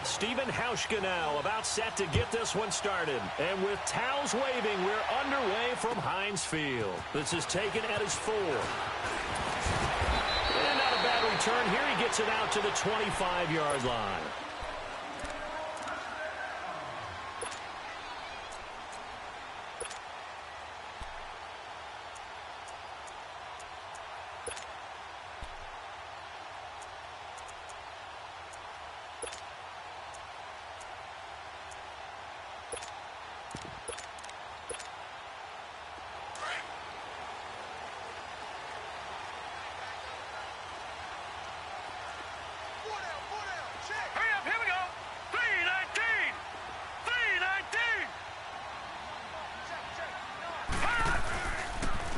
Steven Hauschka now about set to get this one started. And with towels waving, we're underway from Heinz Field. This is taken at his 4. And not a bad return here. He gets it out to the 25-yard line.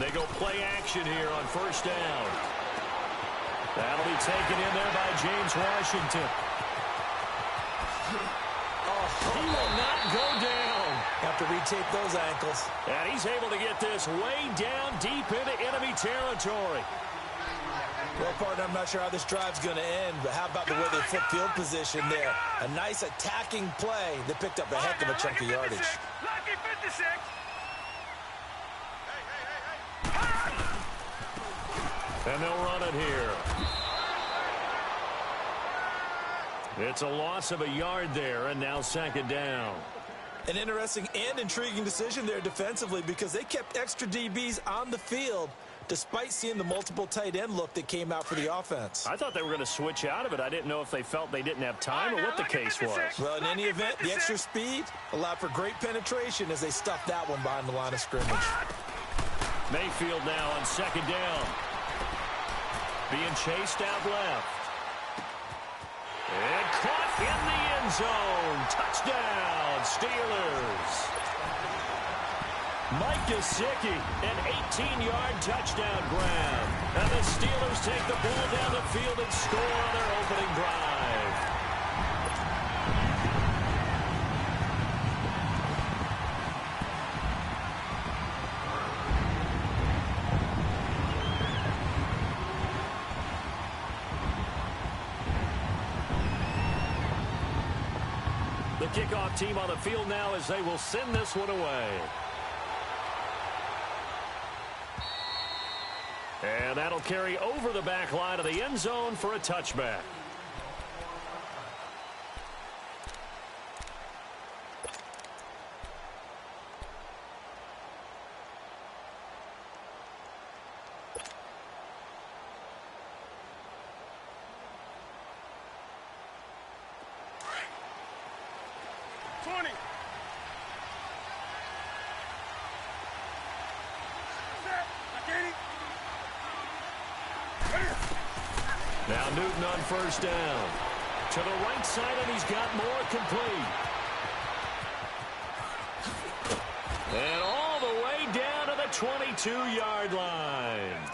They go play action here on first down. That'll be taken in there by James Washington. He will not go down. Have to retape those ankles. And he's able to get this way down deep into enemy territory. Well, partner, I'm not sure how this drive's going to end, but how about the way they flip field position there? A nice attacking play that picked up a heck of a chunk of yardage. Lucky 56. And they'll run it here. It's a loss of a yard there, and now second down. An interesting and intriguing decision there defensively because they kept extra DBs on the field despite seeing the multiple tight end look that came out for the offense. I thought they were going to switch out of it. I didn't know if they felt they didn't have time or what the case was. Well, in any event, the extra speed allowed for great penetration as they stuffed that one behind the line of scrimmage. Mayfield now on second down. Being chased out left. And caught in the end zone. Touchdown, Steelers. Mike Gesicki, an 18-yard touchdown grab. And the Steelers take the ball down the field and score on their opening drive. The kickoff team on the field now as they will send this one away. And that'll carry over the back line of the end zone for a touchback. Now Newton on first down. To the right side, and he's got more complete. And all the way down to the 22-yard line.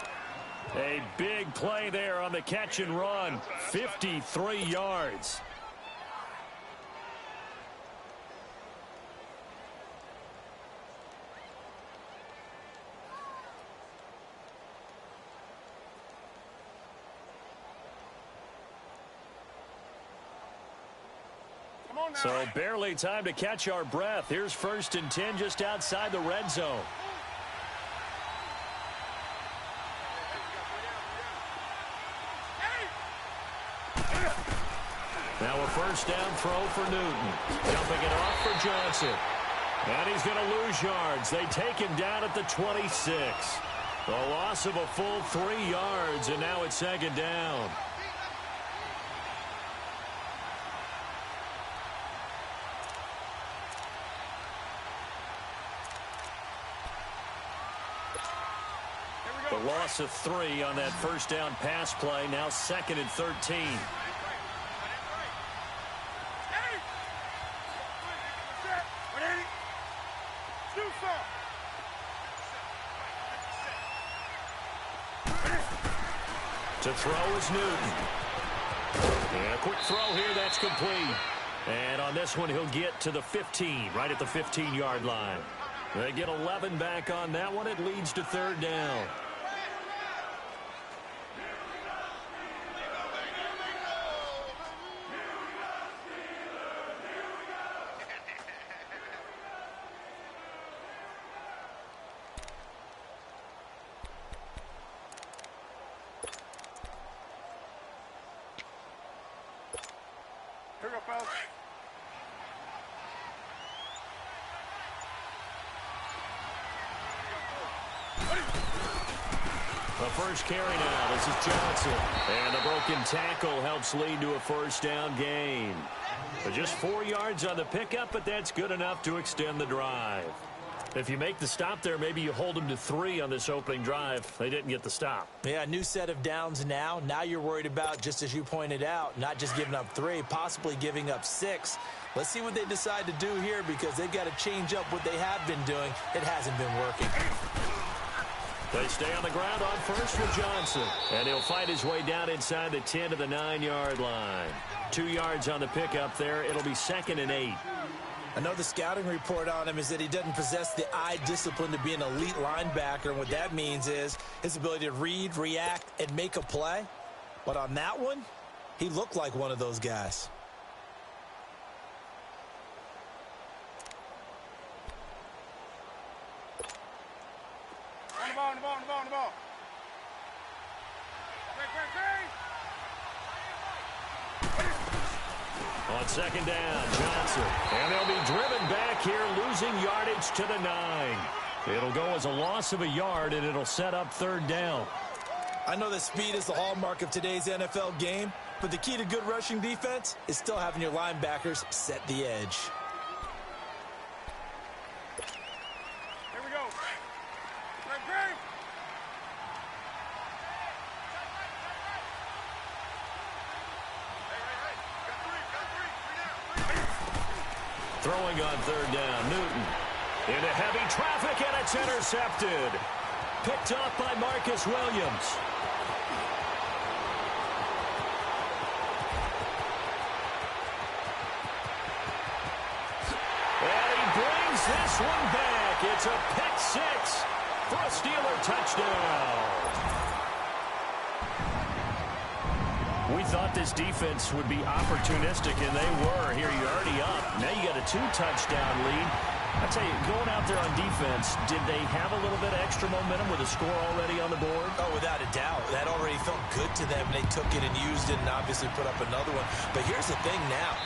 A big play there on the catch and run. 53 yards. So barely time to catch our breath. Here's 1st and 10 just outside the red zone. Now a first down throw for Newton. Dumping it off for Johnson. And he's going to lose yards. They take him down at the 26. A loss of a full 3 yards, and now it's second down. The loss of 3 on that first down pass play. Now 2nd and 13. To throw is Newton. And a quick throw here, that's complete. And on this one, he'll get to the 15, right at the 15-yard line. They get 11 back on that one. It leads to 3rd down. The first carry now. This is Johnson. And the broken tackle helps lead to a first down gain. But just 4 yards on the pickup, but that's good enough to extend the drive. If you make the stop there, maybe you hold them to 3 on this opening drive. They didn't get the stop. Yeah, new set of downs now. Now you're worried about, just as you pointed out, not just giving up 3, possibly giving up 6. Let's see what they decide to do here because they've got to change up what they have been doing. It hasn't been working. They stay on the ground on first with Johnson. And he'll fight his way down inside the 10 to the 9-yard line. 2 yards on the pickup there. It'll be 2nd and 8. I know the scouting report on him is that he doesn't possess the eye discipline to be an elite linebacker. And what that means is his ability to read, react, and make a play. But on that one, he looked like one of those guys. On the ball. On 2nd down, Johnson. And they'll be driven back here, losing yardage to the 9. It'll go as a loss of a yard, and it'll set up 3rd down. I know that speed is the hallmark of today's NFL game, but the key to good rushing defense is still having your linebackers set the edge. Here we go. Throwing on 3rd down, Newton. Into heavy traffic, and it's intercepted. Picked off by Marcus Williams. And he brings this one back. It's a pick 6 for a Steeler touchdown. We thought this defense would be opportunistic, and they were. Here, you're already up. Now you got a 2-touchdown lead. I tell you, going out there on defense, did they have a little bit of extra momentum with a score already on the board? Oh, without a doubt. That already felt good to them. They took it and used it and obviously put up another one. But here's the thing now.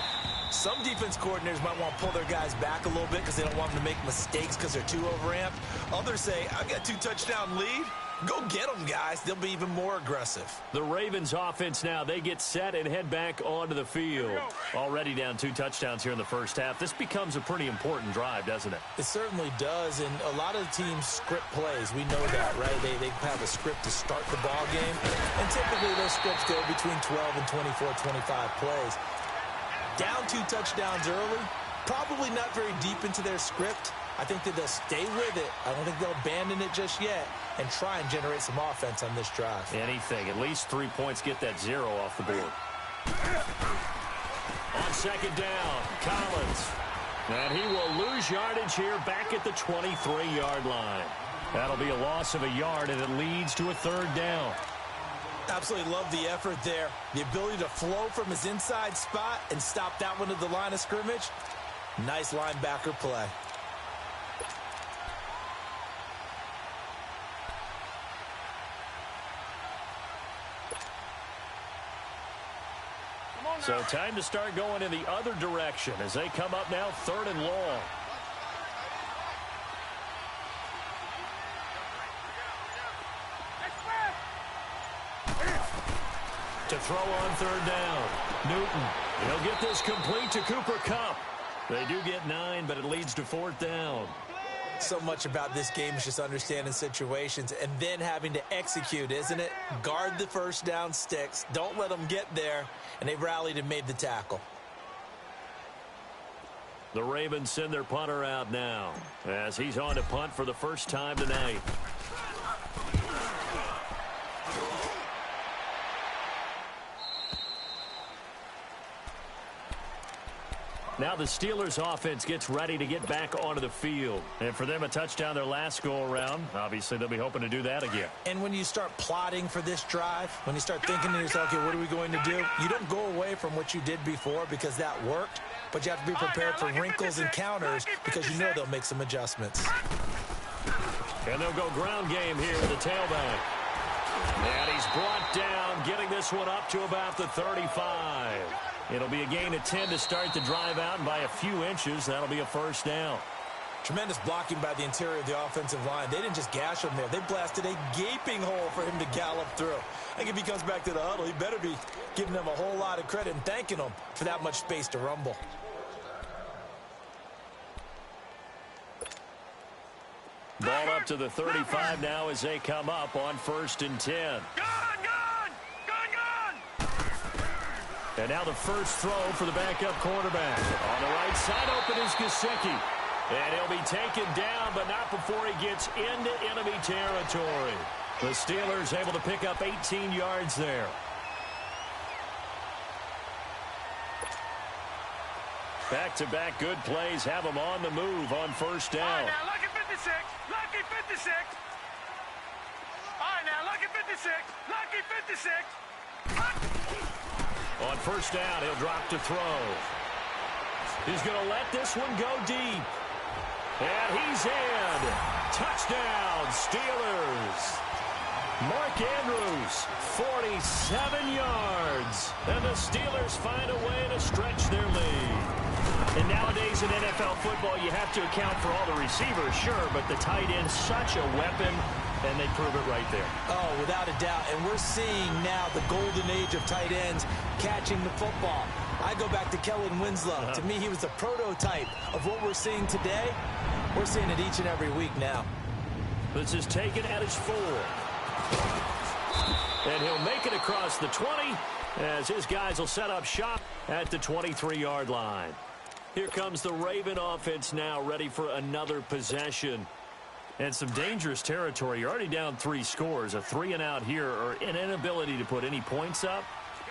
Some defense coordinators might want to pull their guys back a little bit because they don't want them to make mistakes because they're too overamped. Others say, I've got a 2-touchdown lead. Go get them, guys. They'll be even more aggressive. The Ravens offense now, they get set and head back onto the field. Already down 2 touchdowns here in the first half. This becomes a pretty important drive, doesn't it? It certainly does, and a lot of the teams script plays. We know that, right? They have a script to start the ball game, and typically those scripts go between 12 and 24, 25 plays. Down 2 touchdowns early, probably not very deep into their script. I think that they'll stay with it. I don't think they'll abandon it just yet and try and generate some offense on this drive. Anything. At least 3 points, get that 0 off the board. On 2nd down, Collins. And he will lose yardage here back at the 23-yard line. That'll be a loss of a yard, and it leads to a 3rd down. Absolutely love the effort there. The ability to flow from his inside spot and stop that one at the line of scrimmage. Nice linebacker play. So time to start going in the other direction as they come up now 3rd and long. To throw on 3rd down, Newton. He'll get this complete to Cooper Kupp. They do get 9, but it leads to 4th down. So much about this game is just understanding situations and then having to execute, isn't it? Guard the first down sticks. Don't let them get there. And they rallied and made the tackle. The Ravens send their punter out now as he's on to punt for the first time tonight. Now the Steelers offense gets ready to get back onto the field. And for them, a touchdown their last go-around. Obviously, they'll be hoping to do that again. And when you start plotting for this drive, when you start thinking to yourself, okay, what are we going to do? You don't go away from what you did before because that worked. But you have to be prepared for wrinkles and counters because you know they'll make some adjustments. And they'll go ground game here with the tailback. And he's brought down, getting this one up to about the 35. It'll be a gain of 10 to start the drive out, and by a few inches, that'll be a first down. Tremendous blocking by the interior of the offensive line. They didn't just gash him there. They blasted a gaping hole for him to gallop through. I think if he comes back to the huddle, he better be giving them a whole lot of credit and thanking them for that much space to rumble. Ball up to the 35 now as they come up on 1st and 10. And now the first throw for the backup quarterback. On the right side, open is Gesicki. And he'll be taken down, but not before he gets into enemy territory. The Steelers able to pick up 18 yards there. Back-to-back good plays have them on the move on 1st down. All right, now, lucky 56. Lucky 56. All right, now, lucky 56. Lucky 56. On 1st down, he'll drop to throw. He's going to let this one go deep. And he's in. Touchdown, Steelers. Mark Andrews, 47 yards. And the Steelers find a way to stretch their lead. And nowadays in NFL football, you have to account for all the receivers, sure, but the tight end's such a weapon, and they prove it right there. Oh, without a doubt. And we're seeing now the golden age of tight ends catching the football. I go back to Kellen Winslow. To me, he was the prototype of what we're seeing today. We're seeing it each and every week now. This is taken at his 4. And he'll make it across the 20 as his guys will set up shop at the 23-yard line. Here comes the Raven offense now, ready for another possession. And some dangerous territory. You're already down 3 scores. A 3-and-out here, or an inability to put any points up.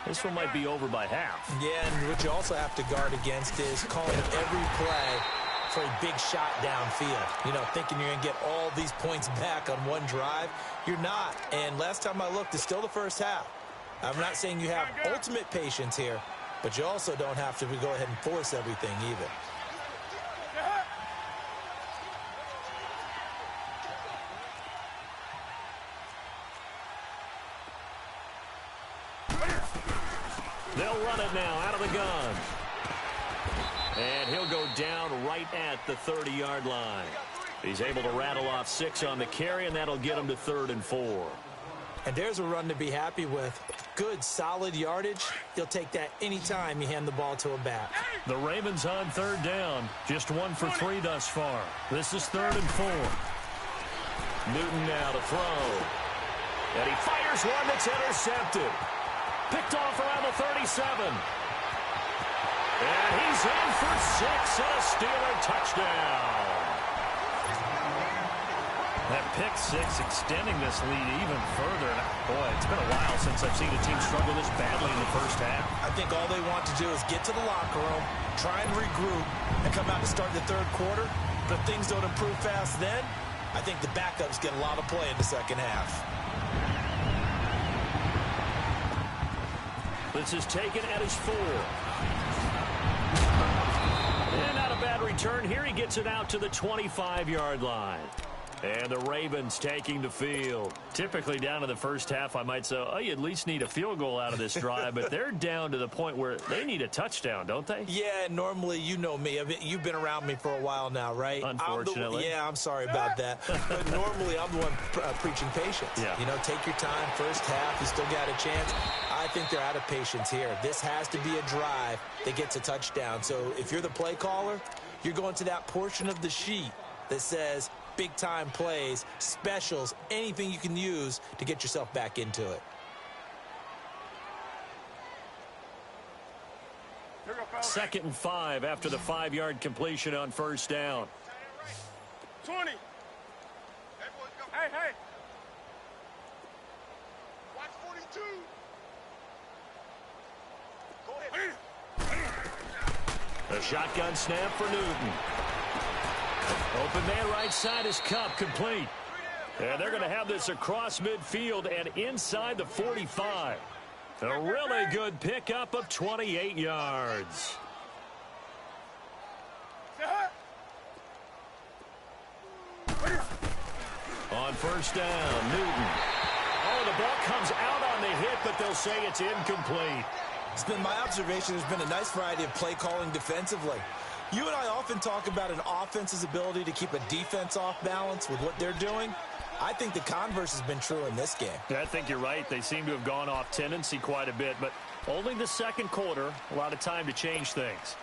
This one might be over by half. Yeah, and what you also have to guard against is calling every play for a big shot downfield. You know, thinking you're going to get all these points back on one drive. You're not. And last time I looked, it's still the first half. I'm not saying you have ultimate patience here, but you also don't have to go ahead and force everything either. They'll run it now out of the gun. And he'll go down right at the 30-yard line. He's able to rattle off 6 on the carry, and that'll get him to 3rd and 4. And there's a run to be happy with. Good, solid yardage. He'll take that anytime you hand the ball to him back. The Ravens on 3rd down. Just 1 for 3 thus far. This is 3rd and 4. Newton now to throw. And he fires one that's intercepted. Picked off around the 37. And he's in for 6 and a Steeler touchdown. That pick 6 extending this lead even further. Boy, it's been a while since I've seen a team struggle this badly in the first half. I think all they want to do is get to the locker room, try and regroup, and come out to start the 3rd quarter. But if things don't improve fast then, I think the backups get a lot of play in the second half. This is taken at his 4. And not a bad return here. He gets it out to the 25-yard line. And the Ravens taking the field. Typically down to the first half, I might say, oh, you at least need a field goal out of this drive. But they're down to the point where they need a touchdown, don't they? Yeah, normally, you know me. You've been around me for a while now, right? Unfortunately. I'm sorry about that. But normally, I'm the one preaching patience. Yeah. You know, take your time. First half, you still got a chance. I think they're out of patience here. This has to be a drive that gets a touchdown. So if you're the play caller, you're going to that portion of the sheet that says big-time plays, specials, anything you can use to get yourself back into it. Here we go, fellas. 2nd and 5 after the 5-yard completion on 1st down. 20. Hey, hey. Watch 42. Go ahead. A shotgun snap for Newton. Open man right side is Cup, complete. And they're going to have this across midfield and inside the 45. A really good pickup of 28 yards. On 1st down, Newton. Oh, the ball comes out on the hit, but they'll say it's incomplete. It's been my observation there's been a nice variety of play calling defensively. You and I often talk about an offense's ability to keep a defense off balance with what they're doing. I think the converse has been true in this game. I think you're right. They seem to have gone off tendency quite a bit, but only the second quarter, a lot of time to change things.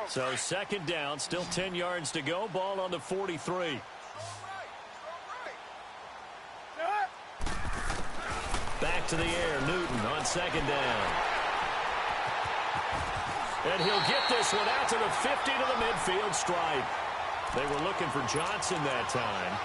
So second down, still 10 yards to go. Ball on the 43. Back to the air, Newton on second down. And he'll get this one out to the 50 to the midfield stripe. They were looking for Johnson that time.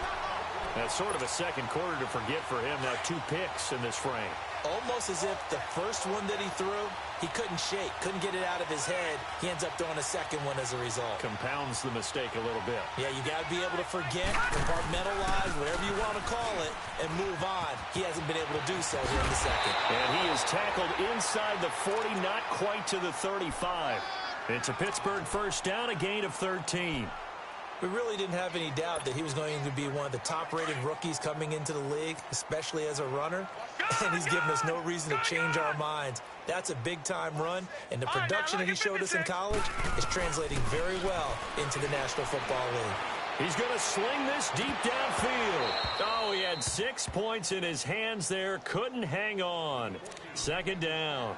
That's sort of a second quarter to forget for him. Now 2 picks in this frame. Almost as if the first one that he threw, he couldn't shake, couldn't get it out of his head. He ends up throwing a second one as a result. Compounds the mistake a little bit. Yeah, you got to be able to forget, compartmentalize, whatever you want to call it, and move on. He hasn't been able to do so here in the second. And he is tackled inside the 40, not quite to the 35. It's a Pittsburgh first down, a gain of 13. We really didn't have any doubt that he was going to be one of the top-rated rookies coming into the league, especially as a runner. And he's given us no reason to change our minds. That's a big-time run, and the production that he showed us in college is translating very well into the National Football League. He's going to sling this deep downfield. Oh, he had 6 points in his hands there. Couldn't hang on. Second down.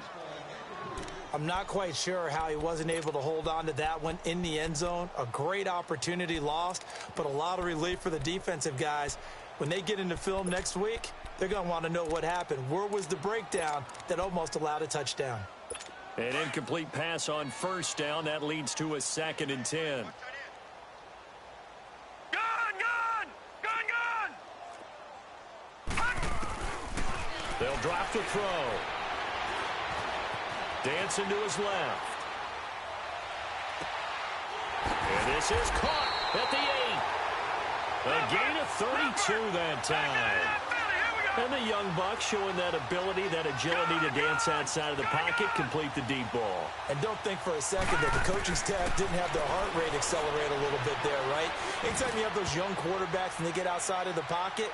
I'm not quite sure how he wasn't able to hold on to that one in the end zone. A great opportunity lost, but a lot of relief for the defensive guys. When they get into film next week, they're going to want to know what happened. Where was the breakdown that almost allowed a touchdown? An incomplete pass on first down. That leads to a 2nd and 10. They'll drop the throw. Dancing to his left. And this is caught at the 8. A gain of 32 that time. And the young buck showing that ability, that agility to dance outside of the pocket, complete the deep ball. And don't think for a second that the coaching staff didn't have their heart rate accelerate a little bit there, right? Anytime you have those young quarterbacks and they get outside of the pocket,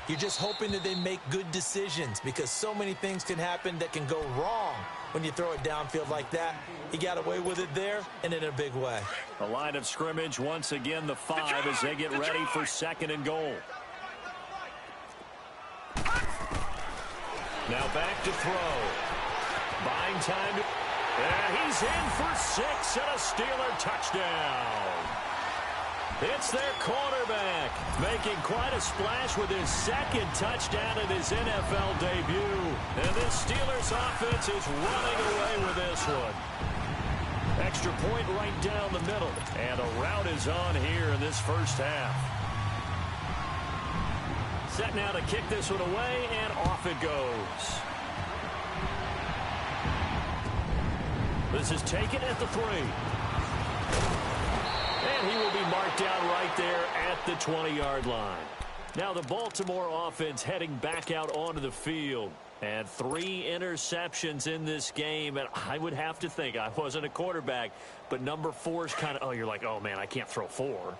you're just hoping that they make good decisions because so many things can happen that can go wrong when you throw it downfield like that. He got away with it there and in a big way. The line of scrimmage, once again, the 5 as they get ready for 2nd and goal. Now back to throw. Buying time. And he's in for 6 and a Steeler touchdown. It's their quarterback making quite a splash with his 2nd touchdown in his NFL debut. And this Steelers offense is running away with this one. Extra point right down the middle. And a rout is on here in this first half. Set now to kick this one away, and off it goes. This is taken at the 3. And he will be marked down right there at the 20-yard line. Now the Baltimore offense heading back out onto the field. And 3 interceptions in this game. And I would have to think, I wasn't a quarterback, but number 4 is kind of, you're like, oh, man, I can't throw 4.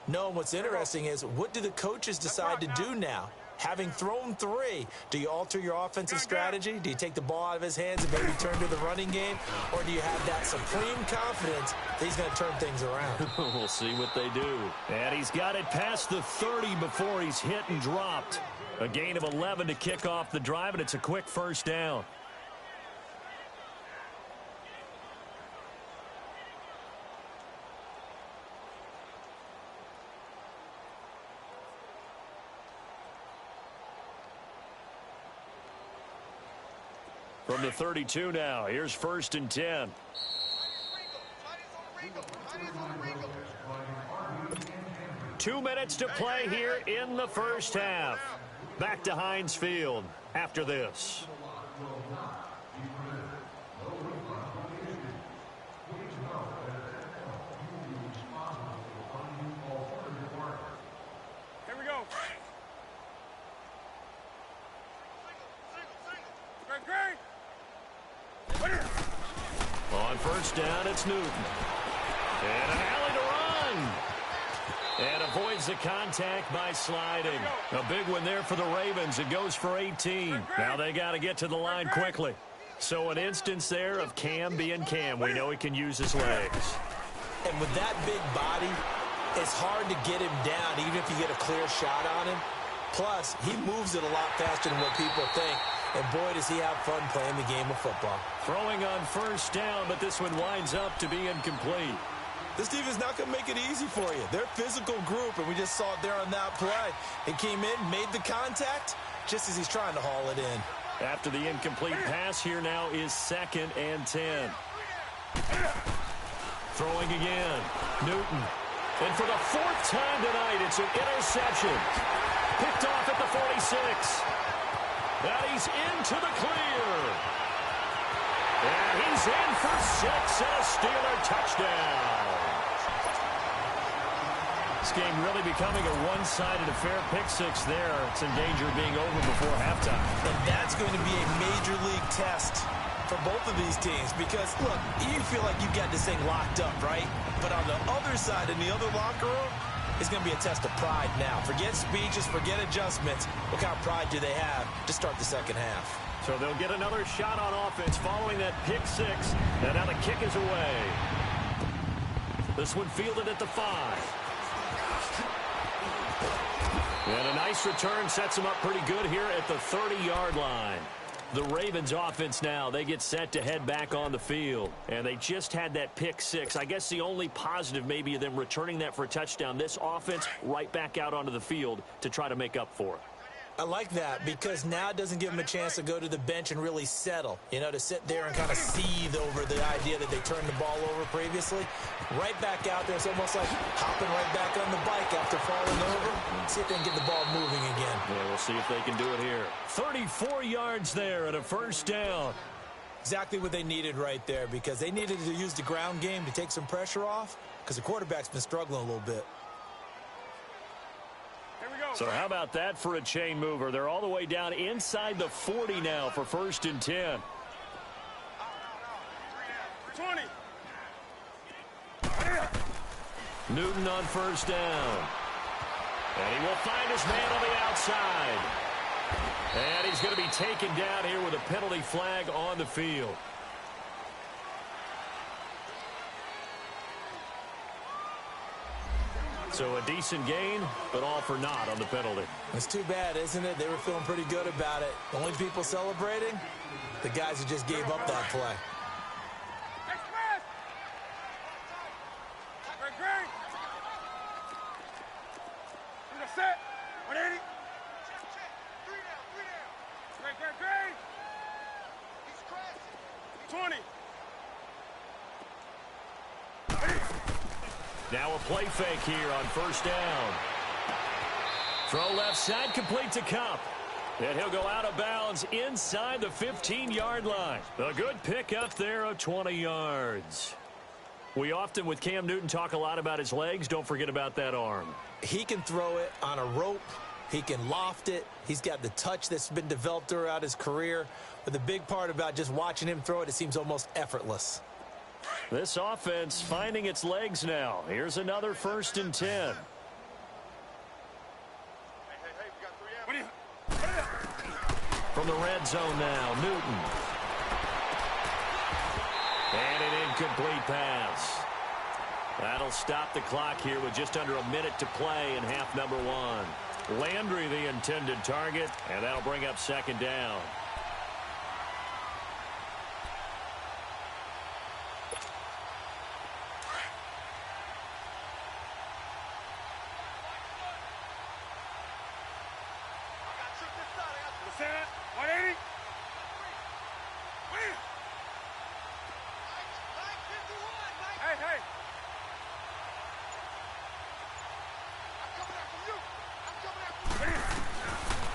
No, and what's interesting is what do the coaches decide to do now? Having thrown 3, do you alter your offensive strategy? Do you take the ball out of his hands and maybe turn to the running game? Or do you have that supreme confidence that he's going to turn things around? We'll see what they do. And he's got it past the 30 before he's hit and dropped. A gain of 11 to kick off the drive, and it's a quick first down. From the 32 now, here's 1st and 10. Two minutes to play here in the first half. Back to Heinz Field after this. Here we go. Great. On first down, it's Newton. And an alley to run. And avoids the contact by sliding. A big one there for the Ravens. It goes for 18. Now they got to get to the line quickly. So an instance there of Cam being Cam. We know he can use his legs. And with that big body, it's hard to get him down, even if you get a clear shot on him. Plus, he moves it a lot faster than what people think. And boy, does he have fun playing the game of football. Throwing on first down, but this one winds up to be incomplete. This team is not going to make it easy for you. They're a physical group, and we just saw it there on that play. He came in, made the contact, just as he's trying to haul it in. After the incomplete pass, here now is 2nd and 10. Throwing again. Newton. And for the 4th time tonight, it's an interception. Picked off at the 46. Now he's into the clear. And he's in for 6 and a Steeler touchdown. This game really becoming a one-sided affair. Pick 6 there. It's in danger of being over before halftime. And that's going to be a major league test for both of these teams because, look, you feel like you've got this thing locked up, right? But on the other side, in the other locker room, it's going to be a test of pride now. Forget speeches, forget adjustments. What kind of pride do they have to start the second half? So they'll get another shot on offense following that pick 6. And now the kick is away. This one fielded at the 5. And a nice return sets him up pretty good here at the 30-yard line. The Ravens offense now, they get set to head back on the field. And they just had that pick 6. I guess the only positive maybe of them returning that for a touchdown. This offense right back out onto the field to try to make up for it. I like that because now it doesn't give them a chance to go to the bench and really settle, you know, to sit there and kind of seethe over the idea that they turned the ball over previously. Right back out there, it's almost like hopping right back on the bike after falling over. See if they can get the ball moving again. Yeah, we'll see if they can do it here. 34 yards there at a first down. Exactly what they needed right there because they needed to use the ground game to take some pressure off because the quarterback's been struggling a little bit. So how about that for a chain mover? They're all the way down inside the 40 now for 1st and 10. 20. Newton on first down. And he will find his man on the outside. And he's going to be taken down here with a penalty flag on the field. So a decent gain, but all for naught on the penalty. It's too bad, isn't it? They were feeling pretty good about it. The only people celebrating, the guys who just gave up that play. Express. Great. Do the set. 180. Great. He's crashing. 20. Now a play fake here on first down. Throw left side, complete to Kupp. And he'll go out of bounds inside the 15-yard line. A good pick up there of 20 yards. We often, with Cam Newton, talk a lot about his legs. Don't forget about that arm. He can throw it on a rope. He can loft it. He's got the touch that's been developed throughout his career. But the big part about just watching him throw it, it seems almost effortless. This offense finding its legs now. Here's another 1st and 10. From the red zone now, Newton. And an incomplete pass. That'll stop the clock here with just under a minute to play in half number 1. Landry the intended target, and that'll bring up 2nd down.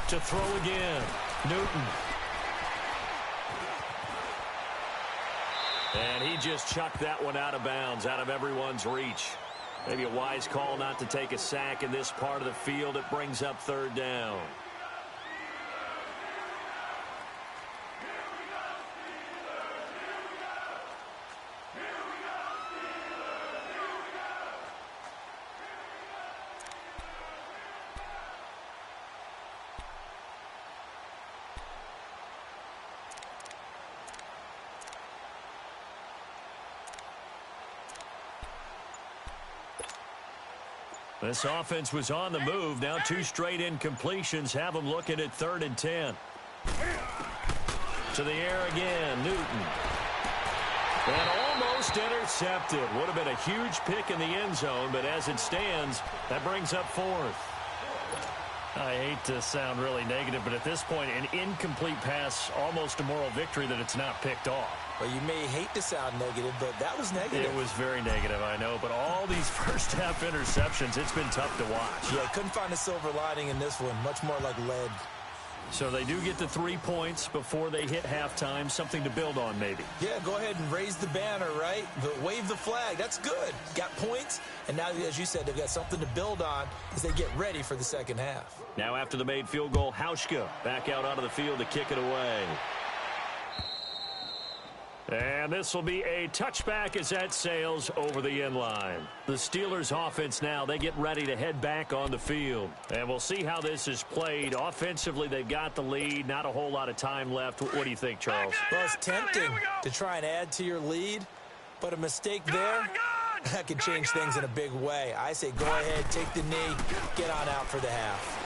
To throw again, Newton. And he just chucked that one out of bounds, out of everyone's reach. Maybe a wise call not to take a sack in this part of the field. It brings up 3rd down. This offense was on the move. Now 2 straight incompletions have them looking at 3rd and 10. To the air again, Newton. And almost intercepted. Would have been a huge pick in the end zone, but as it stands, that brings up 4th. I hate to sound really negative, but at this point, an incomplete pass, almost a moral victory that it's not picked off. Well, you may hate to sound negative, but that was negative. It was very negative, I know, but all these first-half interceptions, it's been tough to watch. Yeah, couldn't find a silver lining in this one. Much more like lead. So they do get the 3 points before they hit halftime, something to build on maybe. Yeah, go ahead and raise the banner, right? Wave the flag. That's good. Got points, and now, as you said, they've got something to build on as they get ready for the second half. Now after the made field goal, Hauschka back out onto the field to kick it away. And this will be a touchback as that sails over the end line. The Steelers offense now, they get ready to head back on the field. And we'll see how this is played. Offensively, they've got the lead. Not a whole lot of time left. What do you think, Charles? Well, it's tempting to try and add to your lead, but a mistake there, that could change things in a big way. I say go ahead, take the knee, get on out for the half.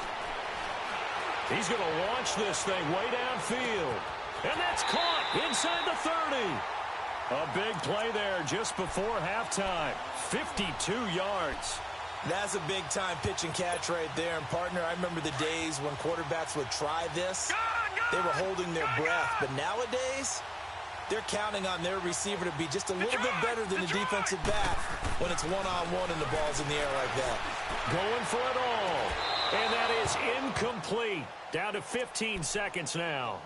He's going to launch this thing way downfield. And that's caught inside the 30. A big play there just before halftime. 52 yards. That's a big-time pitch and catch right there. And, partner, I remember the days when quarterbacks would try this. They were holding their breath. But nowadays, they're counting on their receiver to be just a little bit better than the defensive back when it's one-on-one and the ball's in the air like that. Going for it all. And that is incomplete. Down to 15 seconds now.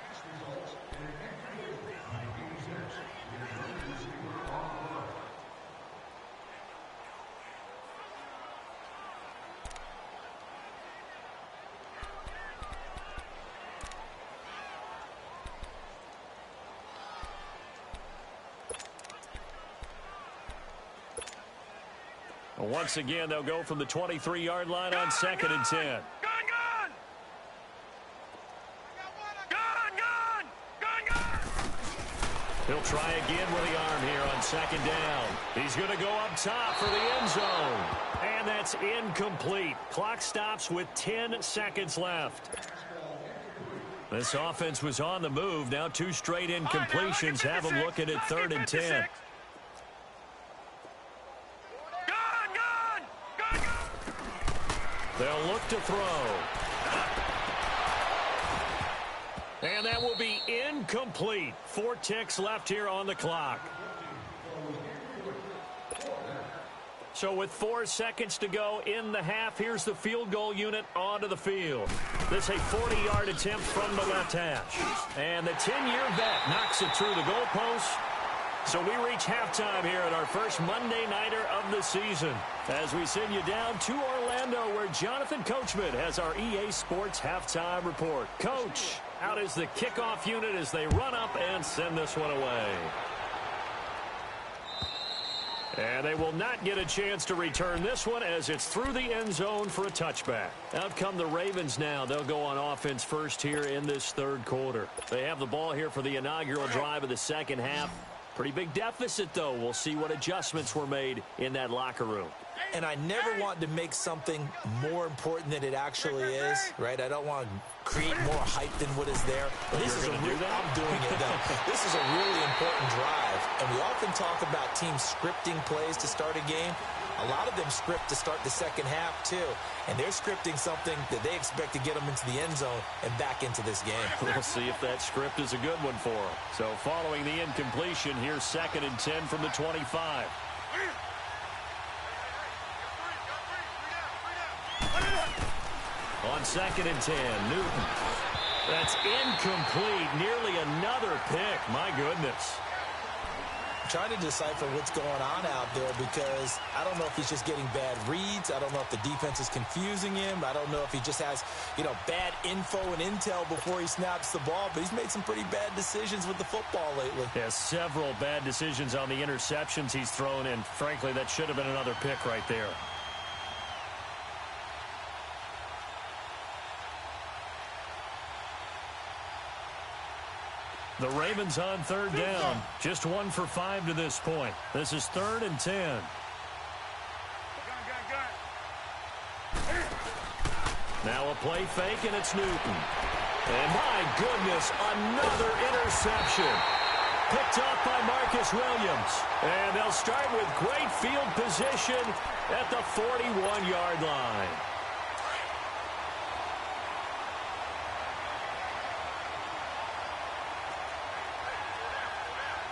Once again, they'll go from the 23-yard line on 2nd and 10. He'll try again with the arm here on 2nd down. He's going to go up top for the end zone. And that's incomplete. Clock stops with 10 seconds left. This offense was on the move. Now 2 straight incompletions have them looking at 3rd and 10. They'll look to throw. And that will be incomplete. 4 ticks left here on the clock. So with 4 seconds to go in the half, here's the field goal unit onto the field. This is a 40-yard attempt from the left hash. And the 10-year vet knocks it through the goalpost. So we reach halftime here at our first Monday Nighter of the season as we send you down to Orlando where Jonathan Coachman has our EA Sports Halftime Report. Coach, out is the kickoff unit as they run up and send this one away. And they will not get a chance to return this one as it's through the end zone for a touchback. Out come the Ravens now. They'll go on offense first here in this 3rd quarter. They have the ball here for the inaugural drive of the second half. Pretty big deficit, though. We'll see what adjustments were made in that locker room. And I never want to make something more important than it actually is, right? I don't want to create more hype than what is there. But this is I'm doing it, though. This is a really important drive. And we often talk about teams scripting plays to start a game. A lot of them script to start the second half, too. And they're scripting something that they expect to get them into the end zone and back into this game. We'll see if that script is a good one for them. So following the incompletion, here's 2nd and 10 from the 25. On 2nd and 10, Newton. That's incomplete. Nearly another pick. My goodness. Trying to decipher what's going on out there because I don't know if he's just getting bad reads. I don't know if the defense is confusing him. I don't know if he just has, bad info and intel before he snaps the ball. But he's made some pretty bad decisions with the football lately. Yeah, several bad decisions on the interceptions he's thrown, and frankly, that should have been another pick right there. The Ravens on 3rd down. Just 1 for 5 to this point. This is 3rd and 10. Now a play fake, and it's Newton. And my goodness, another interception. Picked up by Marcus Williams. And they'll start with great field position at the 41-yard line.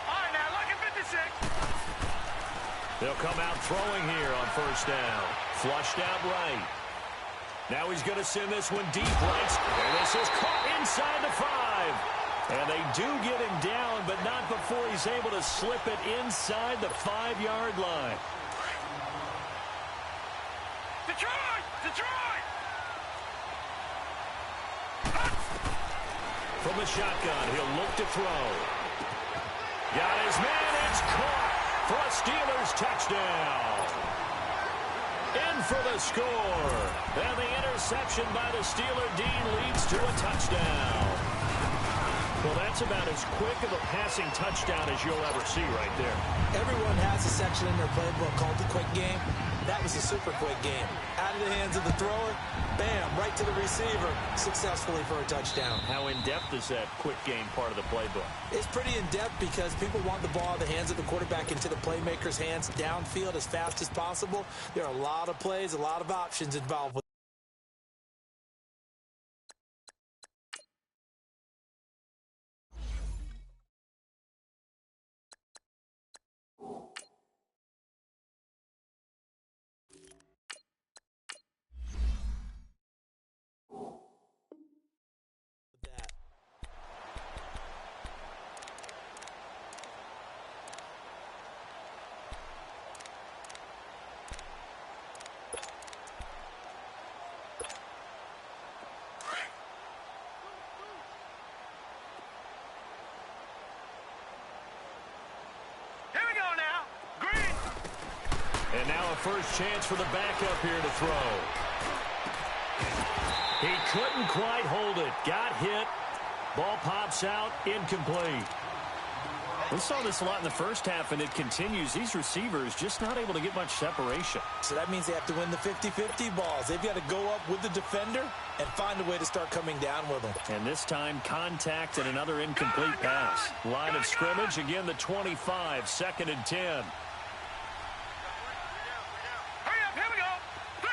All right, now, look at 56. They'll come out throwing here on first down. Flushed out right. Now he's going to send this one deep right. And this is caught inside the 5. And they do get him down, but not before he's able to slip it inside the 5-yard line. Detroit! Detroit! From the shotgun, he'll look to throw. Got his man, it's caught for a Steelers touchdown. In for the score. And the interception by the Steeler D leads to a touchdown. Well, that's about as quick of a passing touchdown as you'll ever see right there. Everyone has a section in their playbook called the quick game. That was a super quick game. Out of the hands of the thrower, bam, right to the receiver, successfully for a touchdown. How in-depth is that quick game part of the playbook? It's pretty in-depth because people want the ball in the hands of the quarterback into the playmaker's hands downfield as fast as possible. There are a lot of plays, a lot of options involved with that. Here we go now. Green. And now a first chance for the backup here to throw. He couldn't quite hold it. Got hit. Ball pops out. Incomplete. We saw this a lot in the first half, and it continues. These receivers just not able to get much separation. So that means they have to win the 50-50 balls. They've got to go up with the defender and find a way to start coming down with them. And this time, contact and another incomplete pass. Line of scrimmage, again, the 25, 2nd and 10. Hurry up, here we go. 3-19.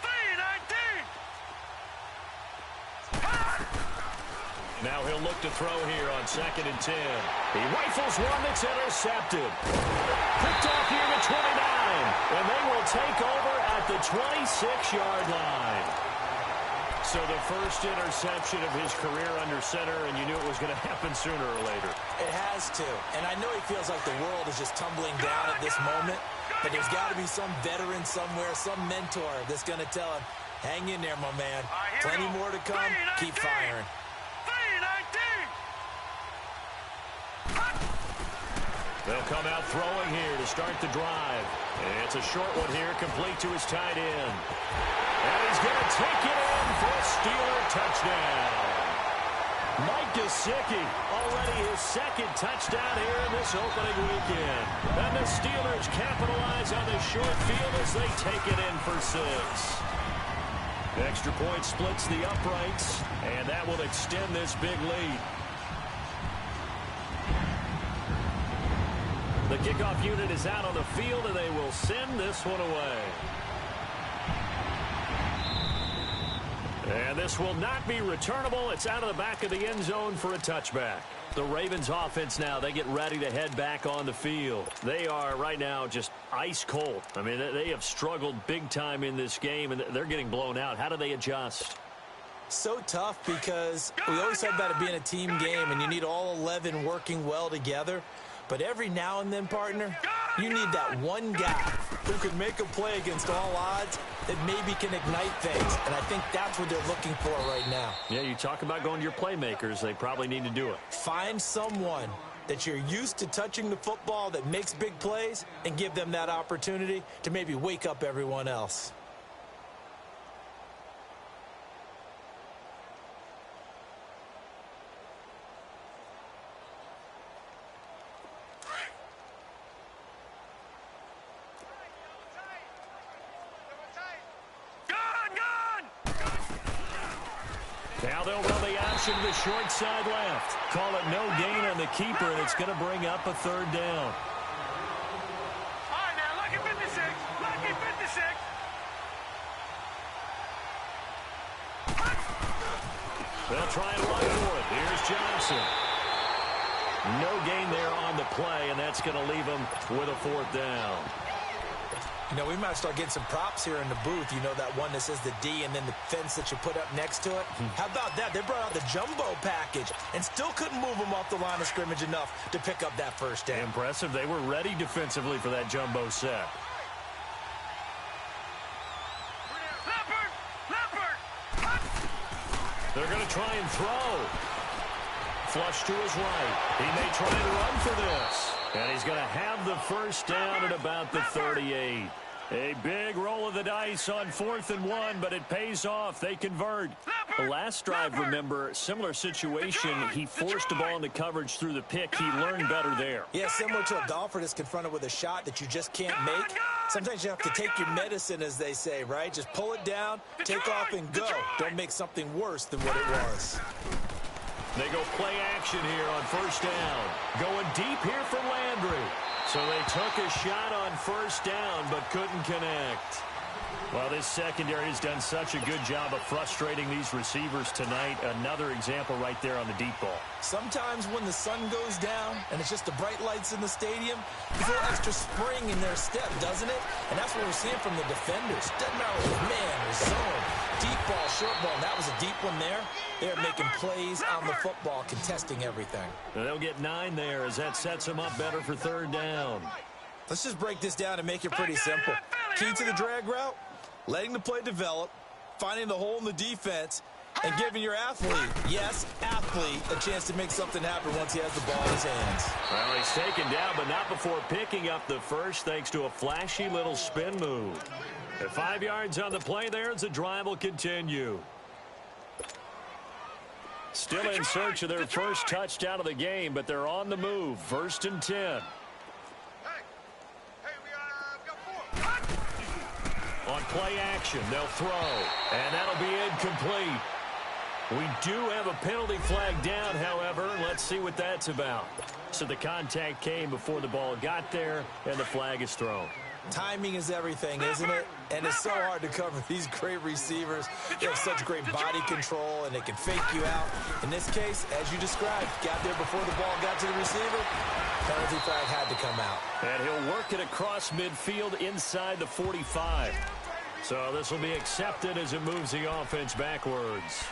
3-19. Now he'll look to throw here on 2nd and 10. He rifles one that's intercepted. Picked off here to 29. And they will take over at the 26-yard line. So the first interception of his career under center, and you knew it was going to happen sooner or later. It has to. And I know he feels like the world is just tumbling down at this moment, but there's got to be some veteran somewhere, some mentor that's going to tell him, hang in there, my man. Plenty more to come. Keep firing. 3-19. They'll come out throwing here to start the drive. And it's a short one here, complete to his tight end. And he's going to take it in for a Steeler touchdown. Mike Gesicki, already his second touchdown here in this opening weekend. And the Steelers capitalize on the short field as they take it in for 6. Extra point splits the uprights, and that will extend this big lead. The kickoff unit is out on the field, and they will send this one away. And this will not be returnable. It's out of the back of the end zone for a touchback. The Ravens offense now, they get ready to head back on the field. They are right now just ice cold. I mean, they have struggled big time in this game, and they're getting blown out. How do they adjust? So tough because we always said about it being a team game, and you need all 11 working well together. But every now and then, partner, you need that one guy who can make a play against all odds that maybe can ignite things. And I think that's what they're looking for right now. Yeah, you talk about going to your playmakers. They probably need to do it. Find someone that you're used to touching the football that makes big plays and give them that opportunity to maybe wake up everyone else. they'll run the option to the short side left. Call it no gain on the keeper, and it's going to bring up a third down. All right, now, lucky 56. Lucky 56. They'll try and run for it. Here's Johnson. No gain there on the play, and that's going to leave them with a fourth down. You know, we might start getting some props here in the booth. You know, that one that says the D and then the fence that you put up next to it. How about that? They brought out the jumbo package and still couldn't move them off the line of scrimmage enough to pick up that first down. Impressive. They were ready defensively for that jumbo set. They're going to try and throw. Flush to his right. He may try and run for this. And he's going to have the first down at about the 38. A big roll of the dice on 4th and 1, but it pays off. They convert. The last drive, remember, similar situation. He forced the ball into coverage through the pick. He learned better there. Yeah, similar to a golfer that's confronted with a shot that you just can't make. Sometimes you have to take your medicine, as they say, right? Just pull it down, take off, and go. Don't make something worse than what it was. They go play action here on first down. Going deep here for Landry. So they took a shot on first down but couldn't connect. Well, this secondary has done such a good job of frustrating these receivers tonight. Another example right there on the deep ball. Sometimes when the sun goes down and it's just the bright lights in the stadium, there's a little extra spring in their step, doesn't it? And that's what we're seeing from the defenders. Doesn't matter if it's man or zone. Deep ball, short ball, and that was a deep one there. They're making plays on the football, contesting everything. They'll get 9 there as that sets them up better for third down. Let's just break this down and make it pretty simple. Key to the drag route, letting the play develop, finding the hole in the defense, and giving your athlete, yes, athlete, a chance to make something happen once he has the ball in his hands. Well, he's taken down, but not before picking up the first thanks to a flashy little spin move. At 5 yards on the play there as the drive will continue. Still in search of their first touchdown of the game, but they're on the move. 1st and 10. On play action, they'll throw, and that'll be incomplete. We do have a penalty flag down, however. Let's see what that's about. So the contact came before the ball got there, and the flag is thrown. Timing is everything, isn't it? And it's so hard to cover these great receivers. They have such great body control, and they can fake you out. In this case, as you described, got there before the ball got to the receiver. Penalty flag had to come out. And he'll work it across midfield inside the 45. So this will be accepted as it moves the offense backwards.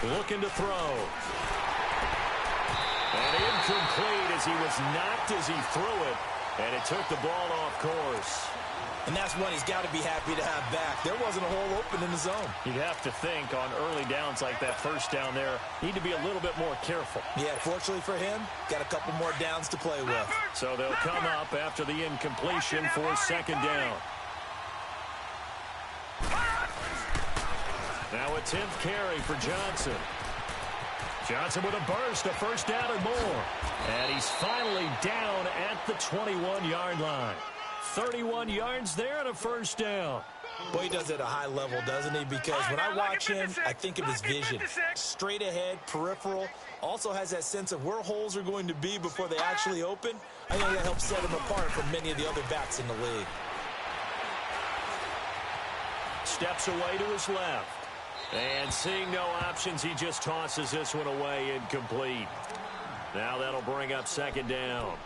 Looking to throw. And incomplete as he was knocked as he threw it. And it took the ball off course. And that's one he's got to be happy to have back. There wasn't a hole open in the zone. You'd have to think on early downs like that first down there, need to be a little bit more careful. Yeah, fortunately for him, got a couple more downs to play with. So they'll come up after the incompletion for 2nd down. Now a 10th carry for Johnson. Johnson with a burst, a first down and more. And he's finally down at the 21-yard line. 31 yards there and a first down. Boy, he does it at a high level, doesn't he? Because when I watch him, I think of his vision. Straight ahead, peripheral. Also has that sense of where holes are going to be before they actually open. I think that helps set him apart from many of the other backs in the league. Steps away to his left. And seeing no options, he just tosses this one away, incomplete. Now that'll bring up 2nd down.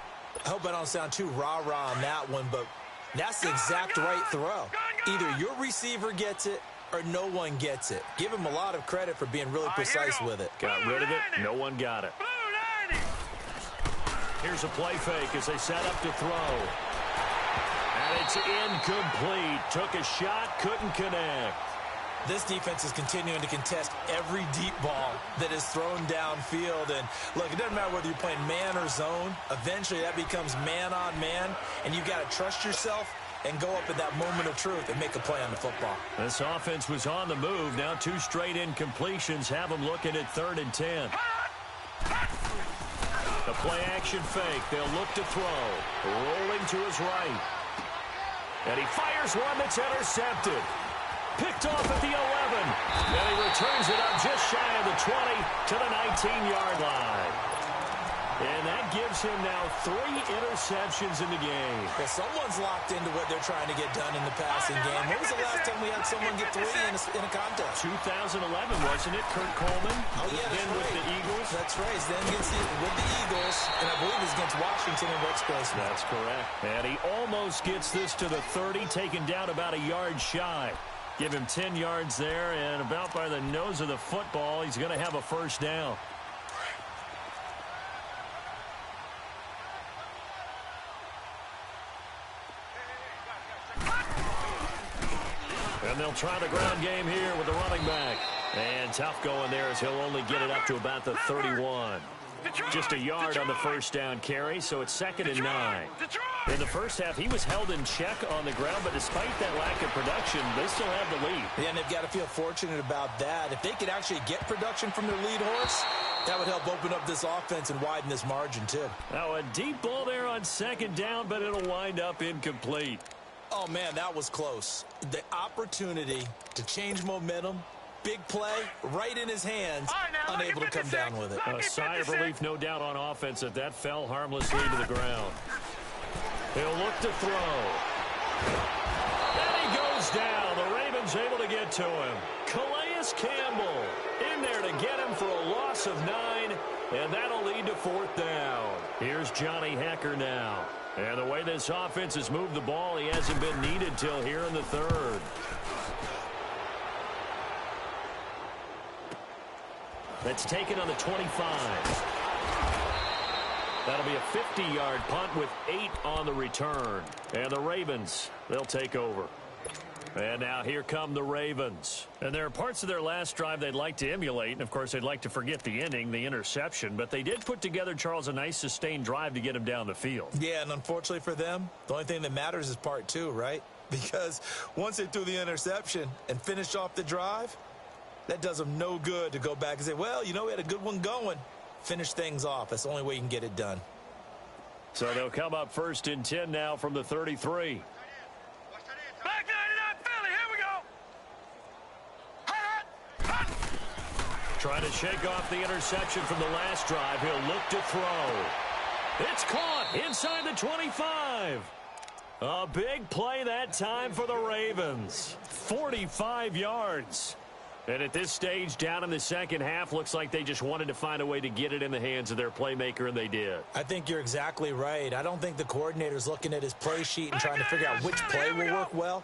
I hope I don't sound too rah-rah on that one, but that's the exact right throw. Either your receiver gets it or no one gets it. Give him a lot of credit for being really precise with it. Got rid of it. No one got it. Here's a play fake as they set up to throw. And it's incomplete. Took a shot, couldn't connect. This defense is continuing to contest every deep ball that is thrown downfield. And, look, it doesn't matter whether you're playing man or zone. Eventually, that becomes man on man, and you've got to trust yourself and go up at that moment of truth and make a play on the football. This offense was on the move. Now 2 straight incompletions have them looking at 3rd and 10. The play-action fake. They'll look to throw. Rolling to his right. And he fires one that's intercepted. Picked off at the 11. And he returns it up just shy of the 20 to the 19-yard line. And that gives him now 3 interceptions in the game. Well, someone's locked into what they're trying to get done in the passing game. When was the last time we had someone get 3 in a contest? 2011, wasn't it? Kurt Coleman. Oh, yeah, again with the Eagles. That's right. He's then with the Eagles, and I believe it's against Washington and Rex Grossman. That's correct. And he almost gets this to the 30, taken down about a yard shy. Give him 10 yards there, and about by the nose of the football, he's going to have a first down. And they'll try the ground game here with the running back. And tough going there as he'll only get it up to about the 31. Just a yard on the first down carry, so it's 2nd and 9. In the first half, he was held in check on the ground, but despite that lack of production, they still have the lead. Yeah, and they've got to feel fortunate about that. If they could actually get production from their lead horse, that would help open up this offense and widen this margin, too. Now, a deep ball there on 2nd down, but it'll wind up incomplete. Oh, man, that was close. The opportunity to change momentum, big play, right in his hands, unable to come down with it. A sigh of relief, no doubt, on offense if that fell harmlessly to the ground. He'll look to throw. And he goes down. The Ravens able to get to him. Calais Campbell in there to get him for a loss of 9, and that'll lead to 4th down. Here's Johnny Hecker now. And the way this offense has moved the ball, he hasn't been needed till here in the 3rd. That's taken on the 25. That'll be a 50-yard punt with 8 on the return. And the Ravens, they'll take over. And now here come the Ravens. And there are parts of their last drive they'd like to emulate. And, of course, they'd like to forget the ending, the interception. But they did put together, Charles, a nice sustained drive to get him down the field. Yeah, and unfortunately for them, the only thing that matters is part 2, right? Because once they threw the interception and finished off the drive, that does them no good to go back and say, well, you know, we had a good one going. Finish things off. That's the only way you can get it done. So they'll come up 1st and 10 now from the 33. Black 99 Philly, here we go. Trying to shake off the interception from the last drive. He'll look to throw. It's caught inside the 25. A big play that time for the Ravens. 45 yards. And at this stage, down in the second half, looks like they just wanted to find a way to get it in the hands of their playmaker, and they did. I think you're exactly right. I don't think the coordinator's looking at his play sheet and trying to figure out which play will work well.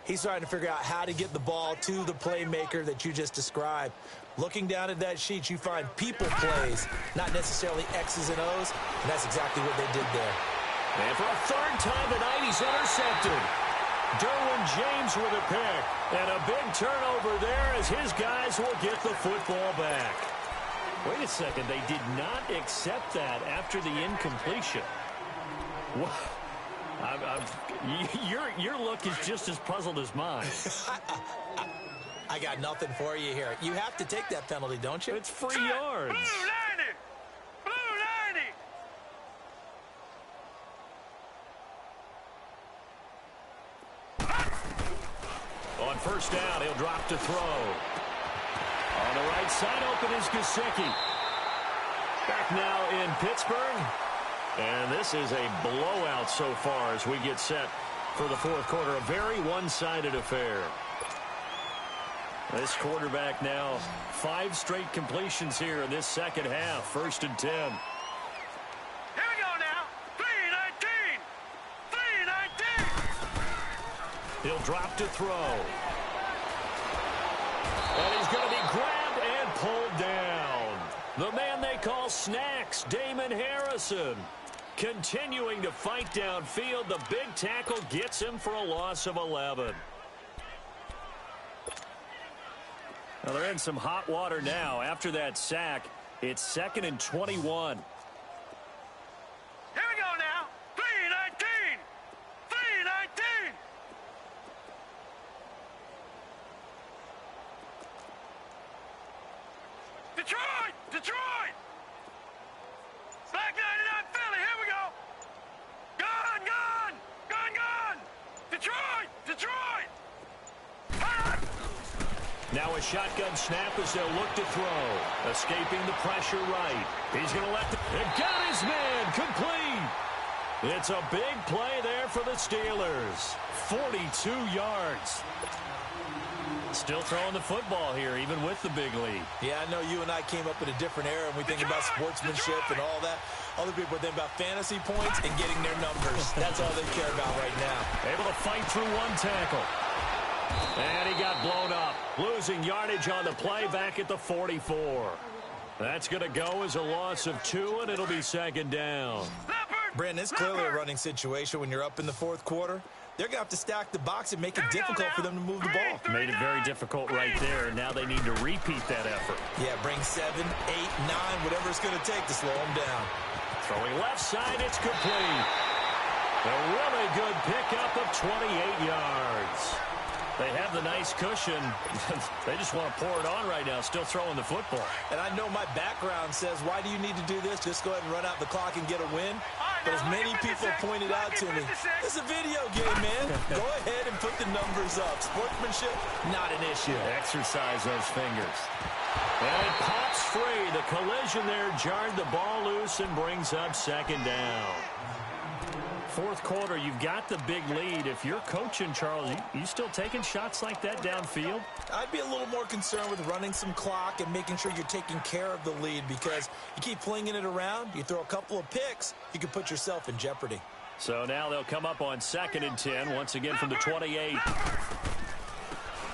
He's trying to figure out how to get the ball to the playmaker that you just described. Looking down at that sheet, you find people plays, not necessarily X's and O's, and that's exactly what they did there. And for a 3rd time tonight, he's intercepted. Derwin James with a pick. And a big turnover there as his guys will get the football back. Wait a second. They did not accept that after the incompletion. Your look is just as puzzled as mine. I got nothing for you here. You have to take that penalty, don't you? It's free yards. Blue 90. Blue 90. On 1st down, he'll drop to throw. On the right side, open is Gesicki. Back now in Pittsburgh. And this is a blowout so far as we get set for the 4th quarter. A very one-sided affair. This quarterback now, 5 straight completions here in this second half. 1st and 10. Here we go now. 3-19. 3-19. He'll drop to throw. And he's going to be grabbed and pulled down. The man they call Snacks, Damon Harrison, continuing to fight downfield. The big tackle gets him for a loss of 11. Well, they're in some hot water now. After that sack, it's 2nd and 21. Here we go now. 3-19. 3-19. Detroit! Detroit! Black 99 Philly, here we go! Gun, gun! Gun, gun! Detroit! Detroit! Hot! Now a shotgun snap as they'll look to throw. Escaping the pressure right. He's going to let it got his man complete. It's a big play there for the Steelers. 42 yards. Still throwing the football here, even with the big lead. Yeah, I know you and I came up in a different era, and we think about sportsmanship and all that. Other people think about fantasy points and getting their numbers. That's all they care about right now. Able to fight through one tackle. And he got blown up. Losing yardage on the play back at the 44. That's going to go as a loss of 2, and it'll be second down. Brandon, it's clearly a running situation when you're up in the fourth quarter. They're going to have to stack the box and make it difficult for them to move the ball. Made it very difficult right there, and now they need to repeat that effort. Yeah, bring 7, 8, 9, whatever it's going to take to slow them down. Throwing left side, it's complete. A really good pickup of 28 yards. They have the nice cushion. They just want to pour it on right now, still throwing the football. And I know my background says, why do you need to do this? Just go ahead and run out the clock and get a win. But as many people pointed out to me, it's a video game, man. Go ahead and put the numbers up. Sportsmanship, not an issue. Exercise those fingers. And it pops free. The collision there jarred the ball loose and brings up second down. Fourth quarter, you've got the big lead. If you're coaching, Charles, you still taking shots like that downfield? I'd be a little more concerned with running some clock and making sure you're taking care of the lead, because you keep flinging it around, you throw a couple of picks, you can put yourself in jeopardy. So now they'll come up on 2nd and 10, once again from the 28.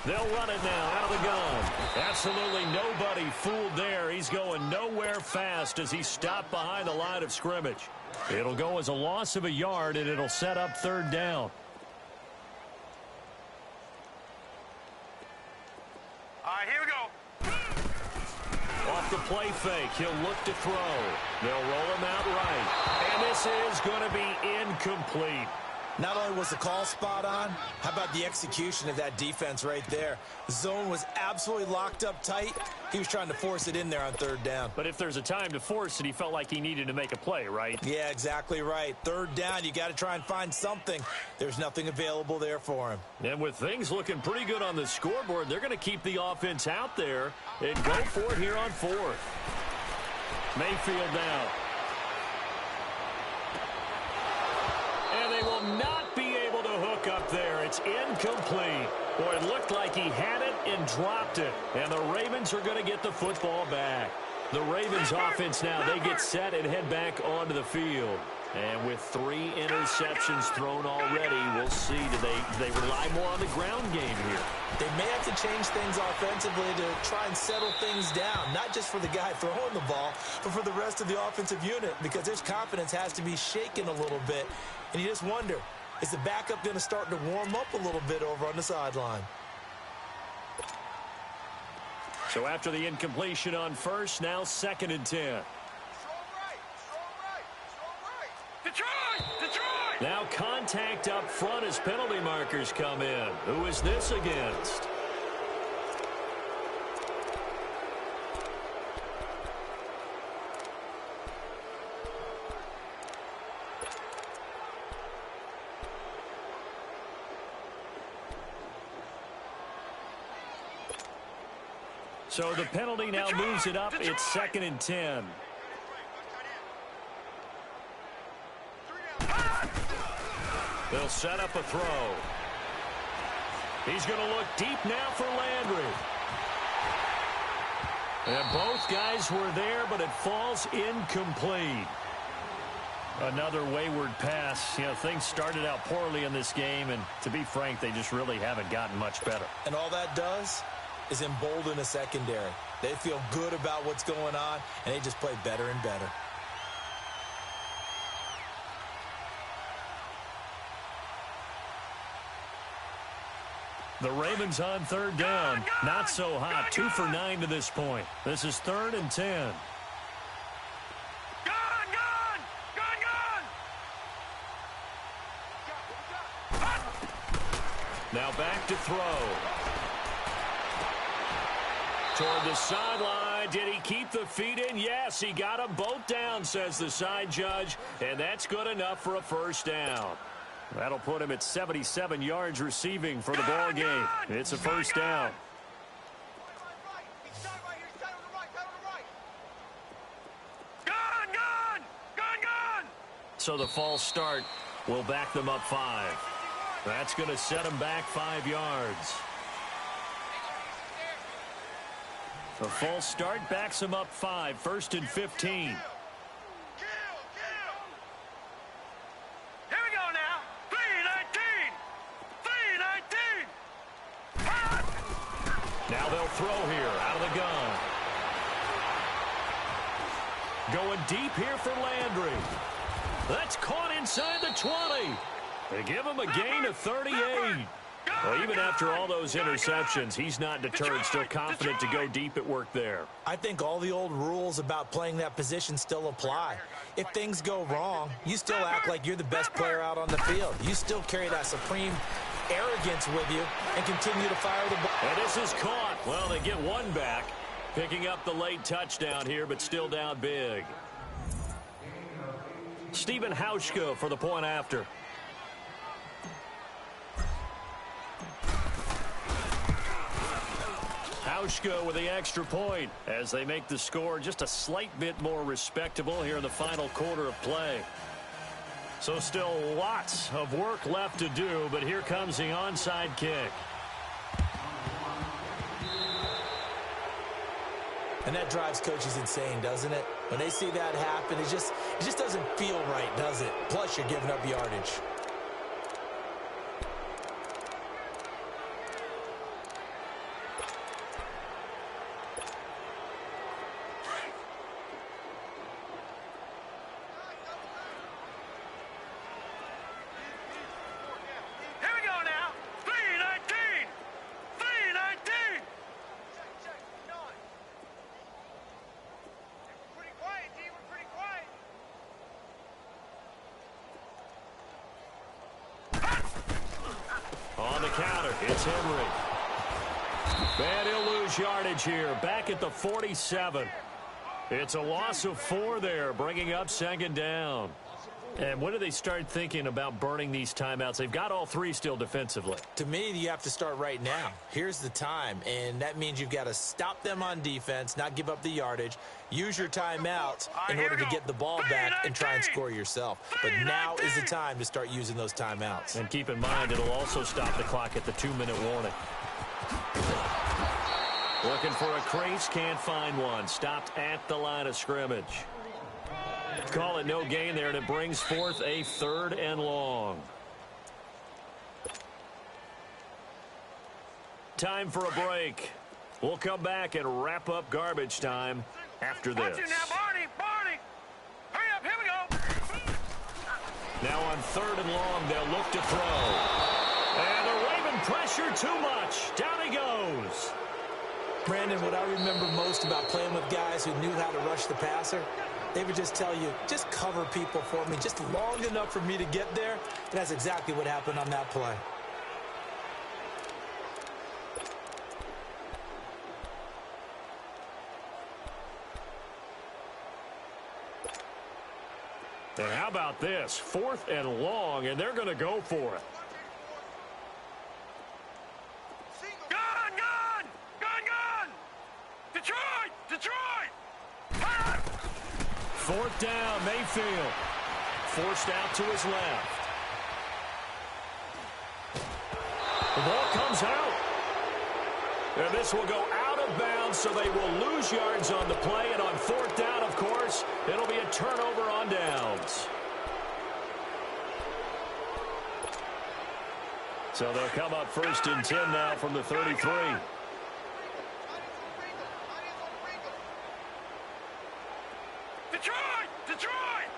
They'll run it now out of the gun. Absolutely nobody fooled there. He's going nowhere fast as he stopped behind the line of scrimmage. It'll go as a loss of a yard, and it'll set up third down. All right, here we go. Off the play fake, he'll look to throw. They'll roll him out right. And this is going to be incomplete. Not only was the call spot on, how about the execution of that defense right there? The zone was absolutely locked up tight. He was trying to force it in there on third down. But if there's a time to force it, he felt like he needed to make a play, right? Yeah, exactly right. Third down, you got to try and find something. There's nothing available there for him. And with things looking pretty good on the scoreboard, they're going to keep the offense out there and go for it here on 4th. Mayfield now. And they will not be able to hook up there. It's incomplete. Boy, it looked like he had it and dropped it. And the Ravens are going to get the football back. The Ravens offense now, they get set and head back onto the field. And with 3 interceptions thrown already, we'll see. Do they rely more on the ground game here? They may have to change things offensively to try and settle things down, not just for the guy throwing the ball, but for the rest of the offensive unit, because their confidence has to be shaken a little bit. And you just wonder, is the backup going to start to warm up a little bit over on the sideline? So after the incompletion on first, now 2nd and 10. Detroit! Detroit! Now contact up front as penalty markers come in. Who is this against? So the penalty now moves it up. It's 2nd and 10. They'll set up a throw. He's going to look deep now for Landry. And both guys were there, but it falls incomplete. Another wayward pass. You know, things started out poorly in this game, and to be frank, they just really haven't gotten much better. And all that does is embolden a secondary. They feel good about what's going on, and they just play better and better. The Ravens on third down. Not so hot. 2 for 9 to this point. This is 3rd and 10. Now back to throw. Toward the sideline. did he keep the feet in? Yes, he got them both down, says the side judge, and that's good enough for a first down. That'll put him at 77 yards receiving for the ball game. It's a first down. So the false start will back them up 5. That's going to set them back 5 yards. The false start backs them up 5, 1st and 15. Here we go now. 3-19. 3-19. Now they'll throw here out of the gun. Going deep here for Landry. That's caught inside the 20. They give him a gain of 38. Well, even after all those interceptions, he's not deterred, still confident to go deep at work there. I think all the old rules about playing that position still apply. If things go wrong, you still act like you're the best player out on the field. You still carry that supreme arrogance with you and continue to fire the ball. And this is caught. Well, they get one back, picking up the late touchdown here, but still down big. Stephen Hauschka for the point after. Hauschka with the extra point as they make the score just a slight bit more respectable here in the final quarter of play. So still lots of work left to do, but here comes the onside kick. And that drives coaches insane, doesn't it? When they see that happen, it just doesn't feel right, does it? Plus, you're giving up yardage. It's Henry. And he'll lose yardage here. Back at the 47. It's a loss of 4 there, bringing up 2nd down. And when do they start thinking about burning these timeouts? They've got all 3 still defensively. To me, you have to start right now. Here's the time, and that means you've got to stop them on defense, not give up the yardage, use your timeouts in order to get the ball back and try and score yourself. But now is the time to start using those timeouts. And keep in mind, it'll also stop the clock at the 2-minute warning. Looking for a crease, can't find one. Stopped at the line of scrimmage. Call it no gain there, and it brings forth a 3rd and long. Time for a break. We'll come back and wrap up garbage time after this. Watch it now, Barney! Barney! Hurry up, here we go! Now on 3rd and long, they'll look to throw. And they're waving pressure too much. Down he goes. Brandon, what I remember most about playing with guys who knew how to rush the passer, they would just tell you, just cover people for me, just long enough for me to get there. And that's exactly what happened on that play. And how about this? 4th and long, and they're going to go for it. Gun! Gun! Gun! Gun! Detroit! Detroit! 4th down, Mayfield. Forced out to his left. The ball comes out. And this will go out of bounds, so they will lose yards on the play. And on 4th down, of course, it'll be a turnover on downs. So they'll come up 1st and 10 now from the 33. Detroit! Detroit!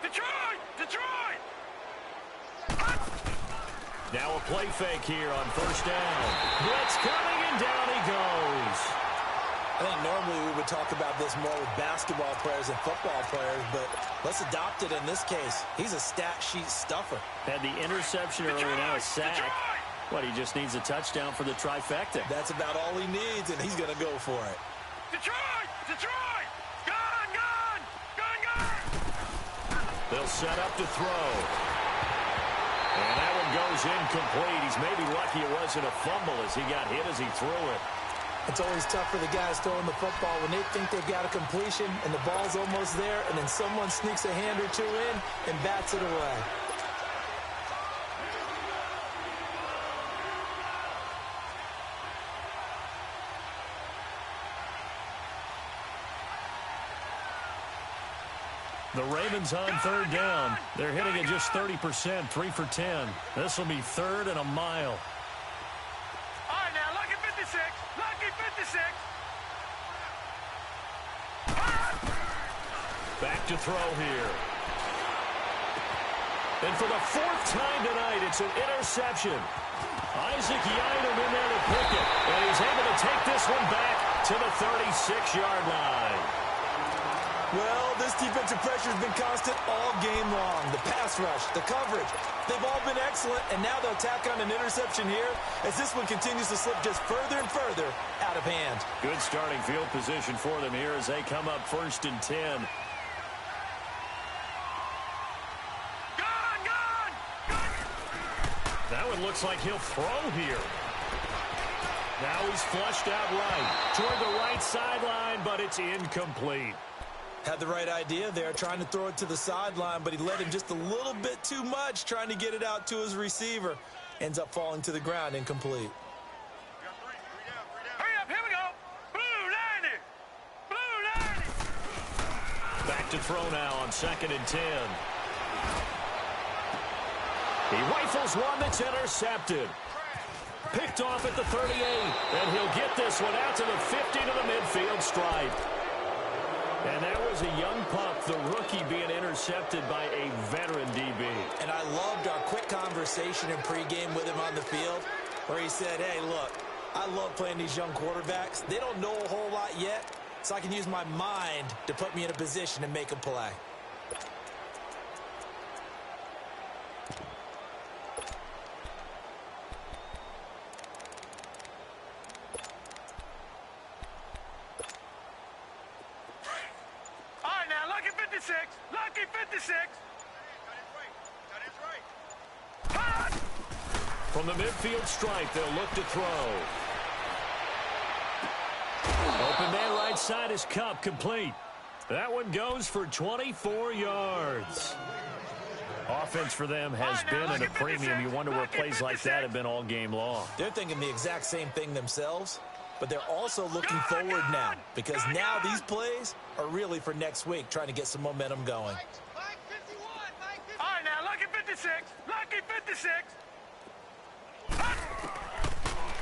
Detroit! Detroit! Now a play fake here on 1st down. Blitz coming, and down he goes. I think normally we would talk about this more with basketball players and football players, but let's adopt it in this case. He's a stat sheet stuffer. Had the interception earlier, now a sack. Well, he just needs a touchdown for the trifecta. That's about all he needs, and he's going to go for it. Detroit! Detroit! Gun! Gun! Gun! Gun! They'll set up to throw. And that one goes incomplete. He's maybe lucky it wasn't a fumble as he got hit as he threw it. It's always tough for the guys throwing the football when they think they've got a completion and the ball's almost there, and then someone sneaks a hand or two in and bats it away. The Ravens on third down. They're hitting at just 30%, 3 for 10. This will be third and a mile. All right, now, lucky 56. Lucky 56. Back to throw here. And for the fourth time tonight, it's an interception. Isaac Yiadom in there to pick it. And he's able to take this one back to the 36-yard line. Well, this defensive pressure has been constant all game long. The pass rush, the coverage, they've all been excellent, and now they'll tack on an interception here as this one continues to slip just further and further out of hand. Good starting field position for them here as they come up 1st and 10. Gun! Gun! Gun! That one looks like he'll throw here. Now he's flushed out right toward the right sideline, but it's incomplete. Had the right idea there, trying to throw it to the sideline, but he let him just a little bit too much, trying to get it out to his receiver. Ends up falling to the ground, incomplete. Hurry up, here we go. Blue 90. Blue 90. Back to throw now on 2nd and 10. He rifles one that's intercepted. Picked off at the 38, and he'll get this one out to the 50 to the midfield stripe. And that was a young pup, the rookie, being intercepted by a veteran DB. And I loved our quick conversation in pregame with him on the field where he said, hey, look, I love playing these young quarterbacks. They don't know a whole lot yet, so I can use my mind to put me in a position to make a play. Lucky 56. From the midfield stripe, they'll look to throw. Open man right side is Cup, complete. That one goes for 24 yards. Offense for them has been at a premium. You wonder where plays like that have been all game long. They're thinking the exact same thing themselves, but they're also looking forward now because now these plays are really for next week, trying to get some momentum going. All right, now, lucky 56. Lucky 56.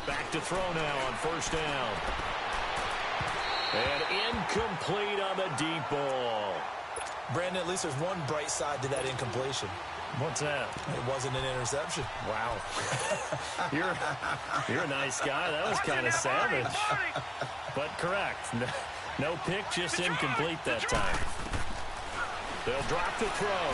Back to throw now on 1st down. And incomplete on the deep ball. Brandon, at least there's one bright side to that incompletion. What's that? It wasn't an interception. Wow. You're a nice guy. That was kind of savage. But correct. No pick, just incomplete that time. They'll drop the throw.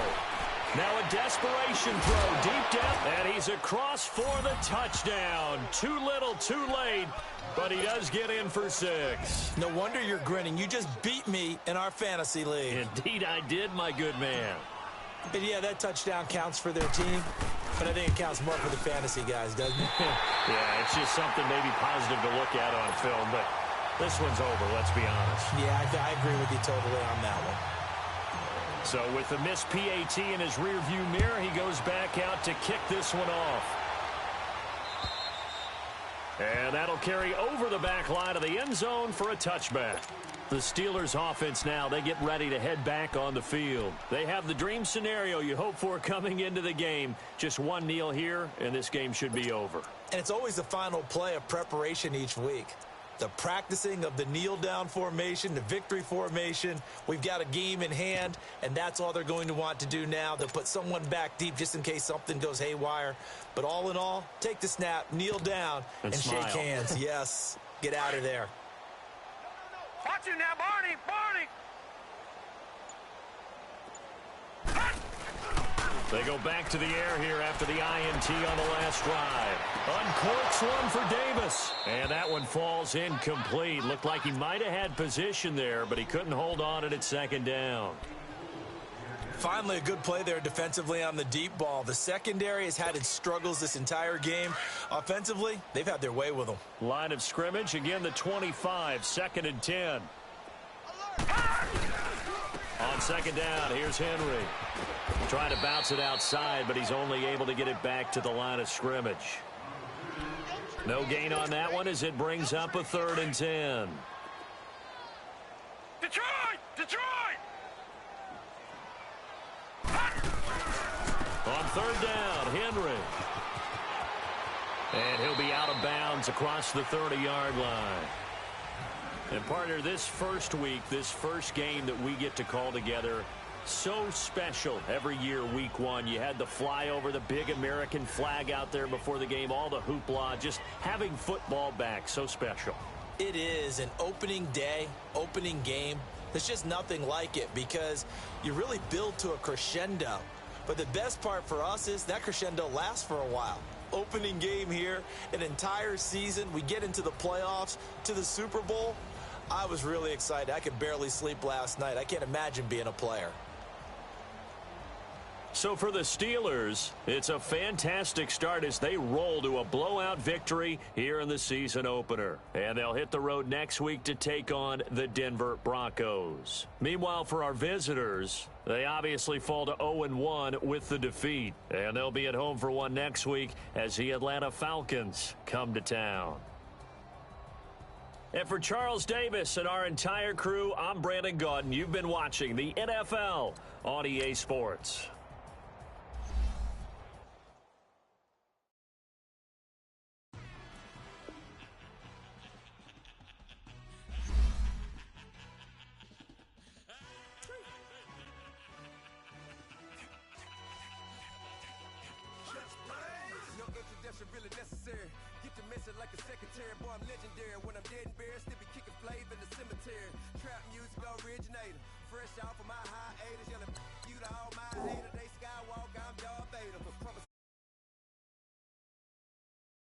Now a desperation throw deep down, and he's across for the touchdown. Too little, too late, but he does get in for 6. No wonder you're grinning. You just beat me in our fantasy league. Indeed I did, my good man. And yeah, that touchdown counts for their team, but I think it counts more for the fantasy guys, doesn't it? Yeah, it's just something maybe positive to look at on film, but this one's over, let's be honest. Yeah, I agree with you totally on that one. So with the missed PAT in his rearview mirror, he goes back out to kick this one off. And that'll carry over the back line of the end zone for a touchback. The Steelers offense now, they get ready to head back on the field. They have the dream scenario you hope for coming into the game. Just one kneel here, and this game should be over. And it's always the final play of preparation each week. The practicing of the kneel-down formation, the victory formation. We've got a game in hand, and that's all they're going to want to do now. They'll put someone back deep just in case something goes haywire. But all in all, take the snap, kneel down, and shake hands. Yes, get out of there. Watch it now, Barney! Barney! They go back to the air here after the INT on the last drive. Uncorks one for Davis. And that one falls incomplete. Looked like he might have had position there, but he couldn't hold on at second down. Finally, a good play there defensively on the deep ball. The secondary has had its struggles this entire game. Offensively, they've had their way with them. Line of scrimmage, again the 25, 2nd and 10. On second down, here's Henry. Trying to bounce it outside, but he's only able to get it back to the line of scrimmage. No gain on that one as it brings up a 3rd and 10. Detroit! Detroit! On 3rd down, Henry. And he'll be out of bounds across the 30-yard line. And partner, this first week, this first game that we get to call together, so special every year, week one. You had the flyover, the big American flag out there before the game, all the hoopla, just having football back, so special. It is an opening day, opening game. There's just nothing like it because you really build to a crescendo. But the best part for us is that crescendo lasts for a while. Opening game here, an entire season. We get into the playoffs, to the Super Bowl. I was really excited. I could barely sleep last night. I can't imagine being a player. So for the Steelers, it's a fantastic start as they roll to a blowout victory here in the season opener. And they'll hit the road next week to take on the Denver Broncos. Meanwhile, for our visitors, they obviously fall to 0-1 with the defeat. And they'll be at home for one next week as the Atlanta Falcons come to town. And for Charles Davis and our entire crew, I'm Brandon Gaudin. You've been watching the NFL on EA Sports. Really necessary. Get the message like a secretary. Boy, I'm legendary. When I'm dead and buried, still be kicking flavor in the cemetery. Trap music originator. Fresh off of my hiatus. Yelling you to all my haters. They skywalk, I'm Darth Vader. From a